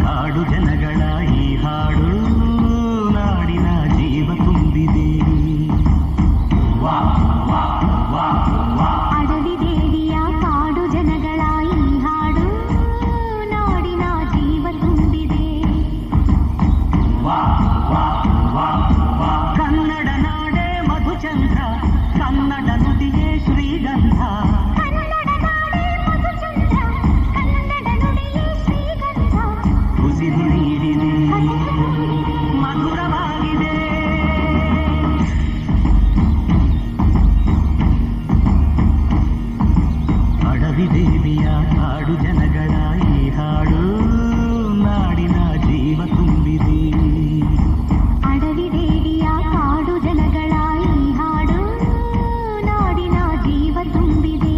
ಕಾಡು ಜನಗಳ ಈ ಹಾಡು ನಾಡಿನ ಜೀವ ತುಂಬಿದೆ. ಅಡವಿ ದೇವಿಯ ಕಾಡು ಜನಗಳ ಈ ಹಾಡು ನಾಡಿನ ಜೀವ ತುಂಬಿದೆ. ಕನ್ನಡ ನಾಡೇ ಮಧುಚಂದ್ರ, ಕನ್ನಡ ನುಡಿಯೇ ಶ್ರೀಗಂಧ. ಉಸಿರು ನೀಡಿದೆ, ಮಧುರವಾಗಿದೆ. ಅಡವಿ ದೇವಿಯ ಕಾಡು ಜನಗಳ ಈ ಹಾಡು ನಾಡಿನ ಜೀವ ತುಂಬಿದೆ. ಅಡವಿ ದೇವಿಯ ಕಾಡು ಜನಗಳ ಈ ಹಾಡು ನಾಡಿನ ಜೀವ ತುಂಬಿದೆ.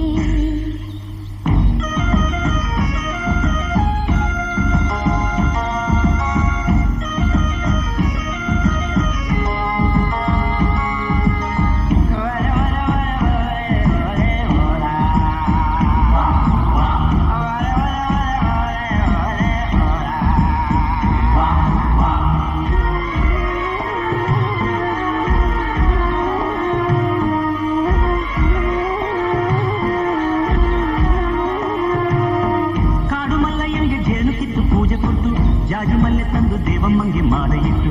ಜೇನು ಕಿತ್ತು ಪೂಜೆ ಕೊಟ್ಟು ಜಾಜಿ ಮಲ್ಲೆ ತಂದು ದೇವಮ್ಮಂಗೆ ಮಾಲೆ ಇಟ್ಟು